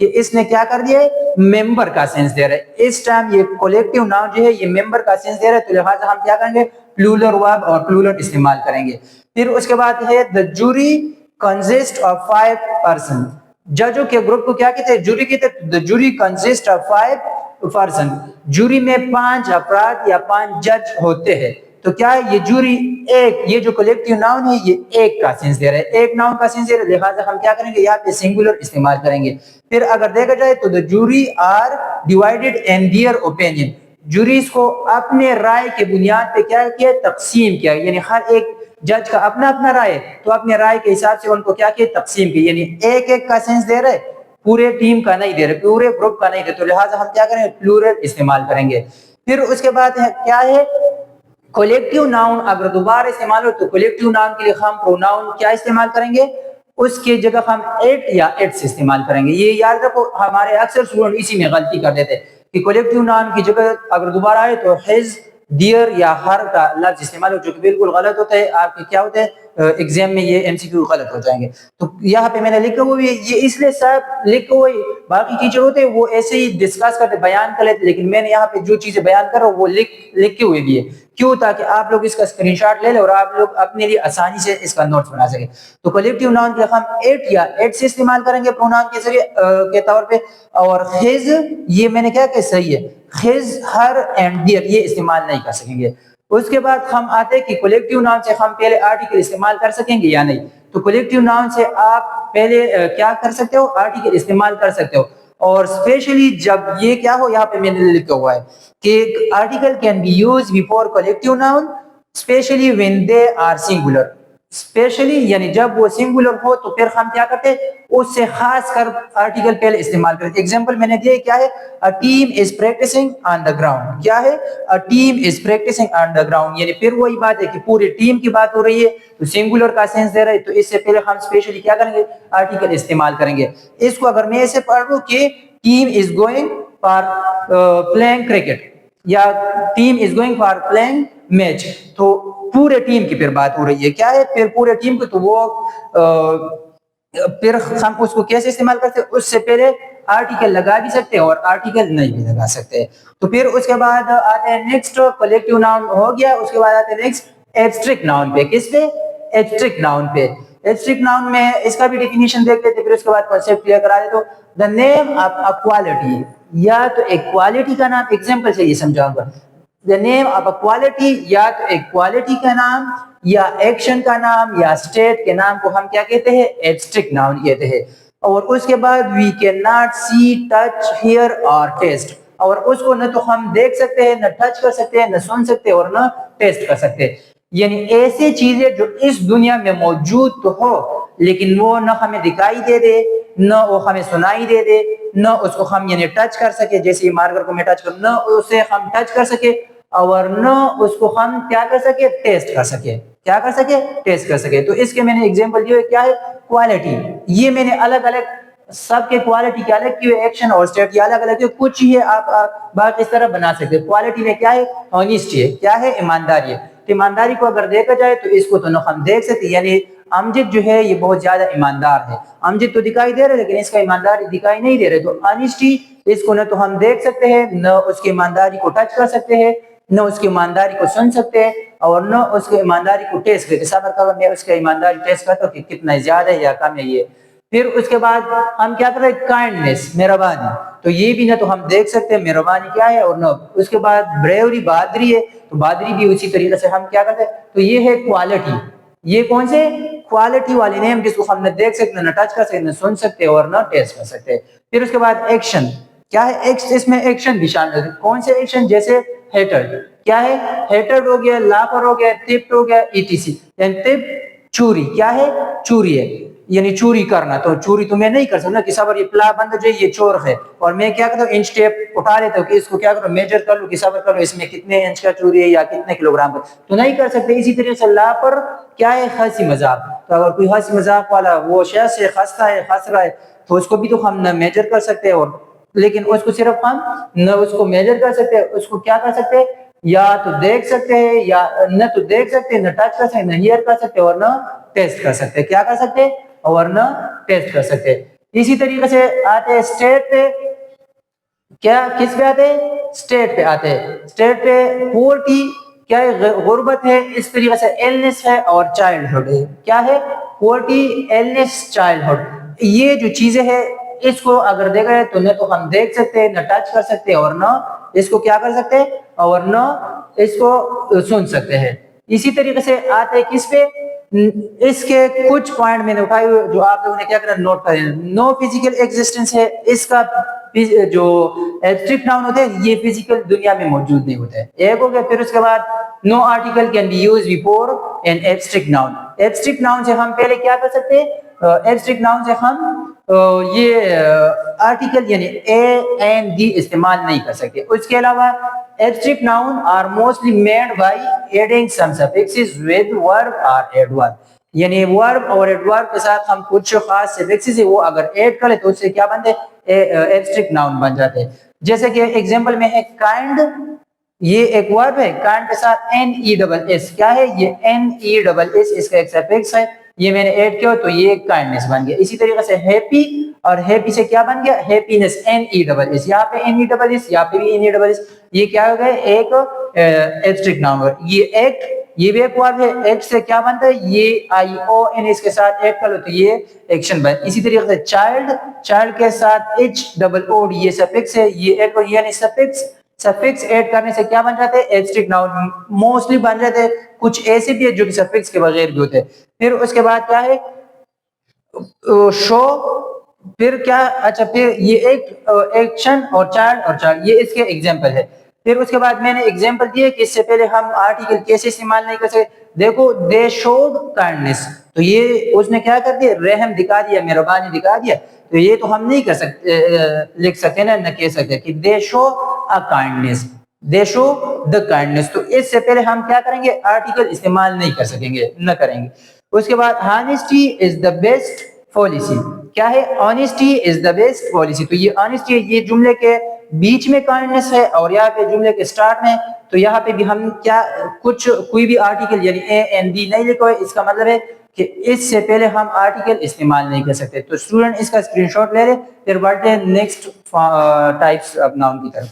کہ اس نے کیا کر دیا ہے, ممبر کا سینس دے رہا ہے. اس ٹائم یہ کولیکٹیو ناؤن جو ہے یہ ممبر کا سینس دے رہا ہے, تو لہٰذا ہم کیا کریں گے, پلورل ورب اور پلورل استعمال کریں گے. پھر اس کے بعد ہے the jury consists of 5 person. ججوں کے گروپ کو کیا کہتے ہیں, جوری کہتے ہیں. the jury consists of 5 person. جوری میں 5 افراد یا 5 جج ہوتے ہیں. تو کیا ہے, یہ جوری ایک, یہ جو کولیکٹیو ناؤن ہے یہ ایک کا سینس دے رہا ہے, ایک ناؤن کا سینس دے رہا ہے, لہٰذا ہم کیا کریں گے, یہاں پہ سنگولر استعمال کریں گے. پھر اگر دیکھا جائے تو the jury are divided in their opinion. Juries کو اپنے رائے کے بنیاد پہ کیا کیا, تقسیم کیا, یعنی ہر ایک جج کا اپنا اپنا رائے, تو اپنے رائے کے حساب سے ان کو کیا کیا, تقسیم کی, یعنی ایک ایک کا سینس دے رہے, پورے ٹیم کا نہیں دے رہے, پورے گروپ کا نہیں دے رہے, تو لہٰذا ہم کیا کریں گے, پلورل استعمال کریں گے. پھر اس کے بعد کیا ہے, کولیکٹیو ناؤن اگر دوبارہ استعمال ہو تو کولیکٹیو ناؤن کے لیے ہم پروناؤن کیا استعمال کریں گے, اس کی جگہ ہم ایٹ یا ایٹس استعمال کریں گے. یہ یاد رکھو, ہمارے اکثر اسٹوڈنٹ اسی میں غلطی کر دیتے کہ کولیکٹیو ناؤن کی جگہ اگر دوبارہ آئے تو ہز, دیئر یا ہر کا لفظ استعمال ہو, جو کہ بالکل غلط ہوتا ہے. آپ کے کیا ہوتے ہیں ایگزام میں یہ ایم سی کیو غلط ہو جائیں گے. تو یہاں پہ میں نے لکھا ہوا یہ اس لیے صاحب لکھا ہوا, باقی ٹیچر ہوتے ہیں وہ ایسے ہی ڈسکس کرتے, بیان کر لیتے, لیکن میں نے یہاں پہ جو چیزیں بیان کر رہا ہوں وہ لکھ کے ہوئے بھی ہے. کیوں, تاکہ آپ لوگ اس کا اسکرین شاٹ لے لیں اور آپ لوگ اپنے لیے آسانی سے اس کا نوٹس بنا سکیں. تو کولیکٹیو ناؤن کے ہم ایٹ یا ایٹ سے استعمال کریں گے پروناؤن کے ذریعے کے طور پہ. اور ہز, یہ میں نے کیا کہ صحیح ہے, ہز, ہر اینڈ دیئر یہ استعمال نہیں کر سکیں گے. اس کے بعد ہم آتے ہیں کہ کولیکٹیو ناؤن سے ہم پہلے آرٹیکل استعمال کر سکیں گے یا نہیں. تو کولیکٹیو ناؤن سے آپ پہلے کیا کر سکتے ہو, آرٹیکل استعمال کر سکتے ہو. اور اسپیشلی جب یہ کیا ہو, یہاں پہ میں نے لکھا ہوا ہے کہ article can be use before collective noun especially when they are singular. Especially یعنی جب وہ سنگولر ہو تو پھر ہم کیا کرتے ہیں, اس سے خاص کر آرٹیکل پہلے استعمال کرتے. ایگزامپل میں نے دیا, کیا ہے, a team is practicing on the ground. کیا ہے, a team is practicing on the ground, یعنی پھر وہی بات ہے کہ پوری ٹیم کی بات ہو رہی ہے, تو سنگولر کا سینس دے رہا ہے, تو اس سے پہلے ہم اسپیشلی کیا کریں گے, آرٹیکل استعمال کریں گے. اس کو اگر میں ایسے پڑھ لوں کہ team is going for playing cricket یا team is going for playing match, تو پورے ٹیم کی پھر بات ہو رہی ہے, کیا ہے, پھر پورے ٹیم کو, تو وہ پھر ہم اس کو کیسے استعمال کرتے ہیں, اس سے پہلے آرٹیکل لگا بھی سکتے ہیں اور آرٹیکل نہیں بھی لگا سکتے. تو پھر اس کے بعد آتے ہیں نیکسٹ, کولیکٹیو ناؤن ہو گیا. اس کے بعد آتے ہیں نیکسٹ ایبسٹریکٹ ناؤن پہ. کس پہ, ایبسٹریکٹ ناؤن پہ. ایبسٹریکٹ ناؤن میں اس کا بھی ڈیفینیشن دیکھ لیتے, پھر اس کے بعد کانسیپٹ کلیئر کرا دے. تو the name of a quality, یا تو ایک کوالٹی کا نام, ایگزامپل سے یہ سمجھاؤں گا. the name of a quality, یا تو ایک کوالٹی کا نام, یا ایکشن کا نام, یا اسٹیٹ کے نام کو ہم کیا کہتے ہیں, ایبسٹریکٹ ناؤن کہتے ہیں. اور اس کے بعد we cannot see, touch, hear or taste, اور اس کو نہ تو ہم دیکھ سکتے ہیں, نہ ٹچ کر سکتے ہیں, نہ سن سکتے اور نہ ٹیسٹ کر سکتے. یعنی ایسی چیزیں جو اس دنیا میں موجود تو ہو لیکن وہ نہ ہمیں دکھائی دے دے, نہ وہ ہمیں سنائی دے دے, نہ اس کو ہم یعنی ٹچ کر سکے, جیسے مارکر کو میں ٹچ کروں, نہ اسے ہم ٹچ کر سکے, اور نہ اس کو ہم کیا کر سکے, ٹیسٹ کر سکے. کیا کر سکے, ٹیسٹ کر سکے. تو اس کے میں نے ایگزامپل دیے, کیا ہے, کوالٹی. یہ میں نے الگ الگ سب کے کوالٹی کے الگ کی, ایکشن اور اسٹیٹ کی الگ الگ, کچھ ہی ہے آپ بات اس طرح بنا سکتے. کوالٹی میں کیا ہے, آنیسٹی ہے, کیا ہے, ایمانداری ہے. ایمانداری کو اگر دیکھا جائے تو اس کو تو نہ ہم دیکھ سکتے, یعنی امجد جو ہے یہ بہت زیادہ ایماندار ہے. امجد تو دکھائی دے رہے لیکن اس کا ایمانداری دکھائی نہیں دے رہے. تو آنیسٹی, اس کو نہ تو ہم دیکھ سکتے ہیں, نہ اس کی ایمانداری کو ٹچ کر سکتے ہیں, نہ اس کی ایمانداری کو سن سکتے ہیں, اور نہ اس کی ایمانداری کو ٹیسٹ کرتے. صبر کرو, میں اس کی ایمانداری ٹیسٹ کرتا ہوں کہ کتنا زیادہ ہے یا کم ہے یہ. پھر اس کے بعد ہم کیا کر رہے ہیں, کائنڈنس, مہربانی. تو یہ بھی نہ تو ہم دیکھ سکتے ہیں مہربانی کیا ہے, اور نہ. اس کے بعد بریوری, بہادری ہے, تو بہادری بھی اسی طریقے سے ہم کیا کرتے ہیں. تو یہ ہے کوالٹی. یہ کون سے, کوالٹی والے نیم, جس کو ہم نہ دیکھ سکتے, نہ ٹچ کر سکتے, نہ سن سکتے اور نہ ٹیسٹ کر سکتے. پھر اس کے بعد ایکشن, کیا ہے, اس میں ایکشن بھی شامل ہے. کون سے ایکشن, جیسے ہیٹرڈ, کیا ہے, ہیٹرڈ ہو گیا, لافر ہو گیا, ٹپٹ ہو گیا, ایٹیسی. یعنی ٹپ, چوری, کیا ہے, چوری ہے, یعنی چوری کرنا. تو چوری تو میں نہیں کر سکتا کہ صبر یہ پلا بند جو یہ چور ہے, اور میں کیا کرتا ہوں, انچ ٹیپ اٹھا لیتا ہوں کہ اس کو کیا کروں, میجر کر لوں کہ صبر کر لوں اس میں کتنے انچ کا چوری ہے یا کتنے کلو گرام کا, تو نہیں کر سکتے. اسی طریقے سے لا پر کیا ہے, ہنسی مذاق. تو اگر کوئی ہنسی مذاق والا وہ شخص ہے, خستہ ہے, ہنس رہا ہے, تو اس کو بھی تو ہم نہ میجر کر سکتے, اور لیکن اس کو صرف ہم نہ اس کو میجر کر سکتے, اس کو کیا کر سکتے, یا تو دیکھ سکتے ہیں, یا نہ تو دیکھ سکتے, نہ ٹچ کر سکتے, نہ ہیئر کر سکتے اور نہ ٹیسٹ کر سکتے. کیا کر سکتے, اور نہ ٹیسٹ کر سکتے. اسی طریقے سے آتے ہیں اسٹیٹ پہ. کیا کس پہ آتے ہیں؟ اسٹیٹ پہ آتے ہیں. اسٹیٹ پہ پورٹی کیا ہے؟ غربت ہے. اس طریقے سے ایلنس ہے اور چائلڈہڈ ہے. کیا ہے؟ پورٹی، ایلنس، چائلڈہڈ. یہ جو چیزیں ہیں اس کو اگر دیکھا ہے تو نہ تو ہم دیکھ سکتے ہیں، نہ ٹچ کر سکتے اور نہ اس کو کیا کر سکتے اور نہ اس کو سن سکتے ہیں. اسی طریقے سے آتے کس پہ؟ اس کے کچھ پوائنٹ میں نے اٹھائے ہوئے جو آپ لوگوں نے کیا کرنا نوٹ کریں. نو فزیکل ایگزسٹنس ہے. اس کا جو ایبسٹریکٹ ناؤن ہوتے ہیں یہ فزیکل دنیا میں موجود نہیں ہوتے. ایک ہو گیا. پھر اس کے بعد no article can be use before an abstract noun. Abstract noun سے ہم پہلے کیا کر سکتے ہیں؟ ایبسٹریکٹ ناؤن سے ہم یہ آرٹیکل یعنی اے این دی استعمال نہیں کر سکتے. اس کے علاوہ abstract noun are mostly made by adding some suffixes with verb اور ایڈورب. یعنی ورب اور ایڈورب کے ساتھ ہم کچھ خاص سفکسز وہ اگر ایڈ کریں تو اس سے کیا بنتے ایبسٹریکٹ ناؤن بن جاتے ہیں. جیسے کہ ایگزامپل میں ہے کائنڈ. یہ ایک ورب ہے. کائنڈ کے ساتھ این ای ڈبل ایس. کیا ہے یہ؟ این ای ڈبل ایس اس کا ایک سفکس ہے. یہ میں نے ایڈ کیا تو یہ کائنڈنس بن گیا. اسی طریقے سے ہیپی اور ہیپی سے کیا بن گیا؟ Happiness. N E double S. یہاں پہ این ای ڈبل ایس، یہاں پہ بھی این ای ڈبل ایس. یہ کیا ہو گیا؟ ایک ایبسٹریکٹ ناؤن. یہ ایکٹ، یہ بھی ایک ورب ہے. ایکٹ سے کیا بنتا ہے؟ یہ آئی او این اس کے ساتھ ایڈ کر لو تو یہ ایکشن بن. اسی طریقے سے چائلڈ، چائلڈ کے ساتھ ایچ ڈبل او ڈی یہ سفکس ہے. یہ ایک یعنی سفکس ایڈ کرنے سے کیا بن جاتے ہیں؟ ایبسٹریکٹ ناؤن موسٹلی بن جاتے ہیں. کچھ ایسے بھی ہے جو کہ سفکس کے بغیر بھی ہوتے ہیں. پھر اس کے بعد کیا ہے؟ شو. پھر کیا؟ اچھا پھر یہ ایک ایکشن اور چائلڈ یہ اس کے ایگزامپل ہے. پھر اس کے بعد میں نے ایگزامپل دیے کہ اس سے پہلے ہم آرٹیکل کیسے استعمال نہیں کر سکتے. دیکھو دے شوڈ کائنڈنس تو یہ اس نے کیا کر دیا؟ رحم دکھا دیا، مہربانی دکھا دیا. تو یہ تو ہم نہیں کر سکتے لکھ سکتے نا نہ کہہ سکتے کہ دے شو ا کائنڈنس، دے شو دا کائنڈنس. تو اس سے پہلے ہم کیا کریں گے؟ آرٹیکل استعمال نہیں کر سکیں گے، نہ کریں گے. اس کے بعد honesty is the best policy. کیا ہے؟ honesty is the best policy. تو یہ honesty ہے، یہ جملے کے بیچ میں کائنڈنس ہے اور یہاں پہ جملے کے سٹارٹ میں. تو یہاں پہ بھی ہم کیا کوئی بھی آرٹیکل یعنی اے این دی نہیں لکھو ہے. اس کا مطلب ہے کہ اس سے پہلے ہم آرٹیکل استعمال نہیں کر سکتے. تو اسٹوڈنٹ اس کا اسکرین شاٹ لے لے. پھر بڑھتے ہیں نیکسٹ ٹائپس آف ناؤن کی طرف.